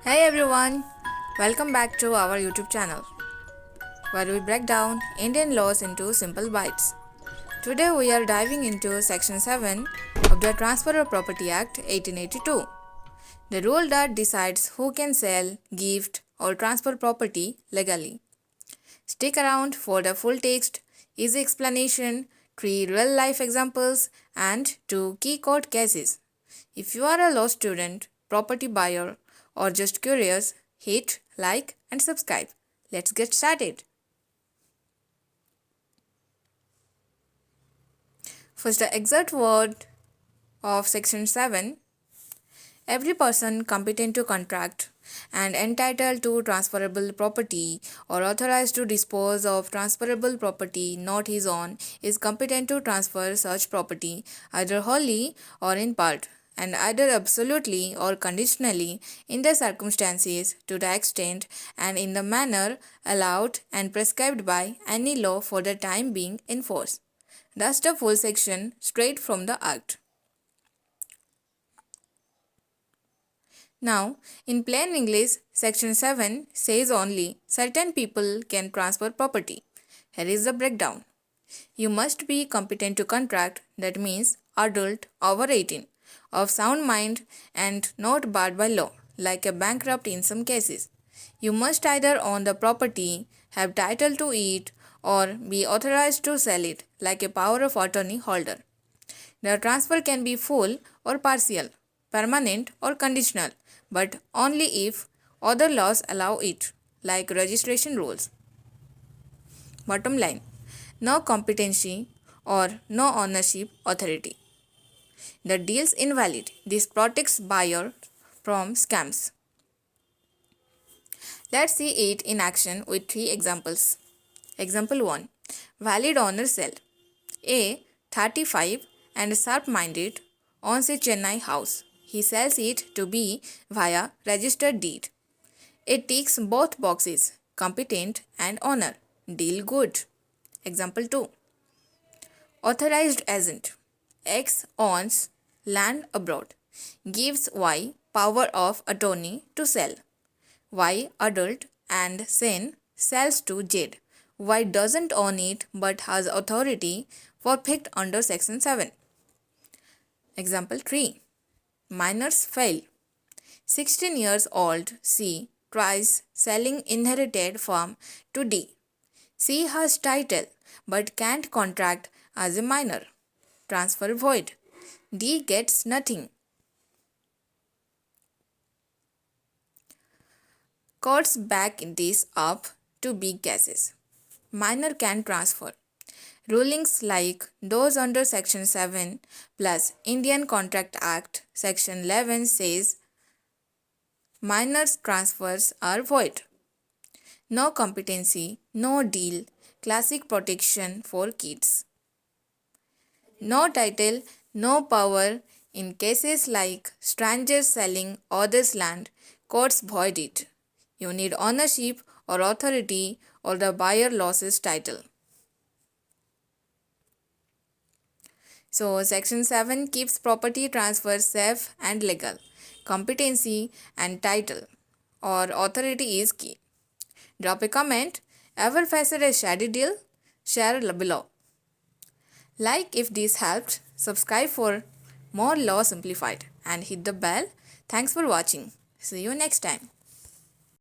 Hey everyone, welcome back to our YouTube channel where we break down Indian laws into simple bites. Today we are diving into Section 7 of the Transfer of Property Act 1882, the rule that decides who can sell, gift, or transfer property legally. Stick around for the full text, easy explanation, 3 real-life examples, and 2 key court cases. If you are a law student, property buyer, or just curious, hit like and subscribe. Let's get started. First, the exact word of Section 7. Every person competent to contract and entitled to transferable property or authorized to dispose of transferable property not his own is competent to transfer such property either wholly or in part, and either absolutely or conditionally in the circumstances, to the extent, and in the manner allowed and prescribed by any law for the time being in force. That's the full section straight from the Act. Now, in plain English, Section 7 says only certain people can transfer property. Here is the breakdown. You must be competent to contract, that means adult over 18, of sound mind and not barred by law, like a bankrupt in some cases. You must either own the property, have title to it, or be authorized to sell it, like a power of attorney holder. The transfer can be full or partial, permanent or conditional, but only if other laws allow it, like registration rules. Bottom line: no competency or no ownership authority. The deal's invalid. This protects buyer from scams. Let's see it in action with 3 examples. Example 1. Valid owner sell. A, 35 and sharp-minded, owns a Chennai house. He sells it to B via registered deed. It ticks both boxes, competent and owner. Deal good. Example 2. Authorized agent. X owns land abroad. Gives Y power of attorney to sell. Y adult and sen sells to Z. Y doesn't own it but has authority for picked under Section 7. Example 3. Minors fail. 16 years old C tries selling inherited farm to D. C has title but can't contract as a minor. Transfer void. D gets nothing. Courts back this up to big cases. Minor can transfer. Rulings like those under Section 7 plus Indian Contract Act Section 11 says minors transfers are void. No competency, no deal, classic protection for kids. No title, no power. In cases like strangers selling others' land, courts void it. You need ownership or authority or the buyer loses title. So, Section 7 keeps property transfer safe and legal. Competency and title or authority is key. Drop a comment. Ever faced a shady deal? Share below. Like if this helped, subscribe for more law simplified, and hit the bell. Thanks for watching. See you next time.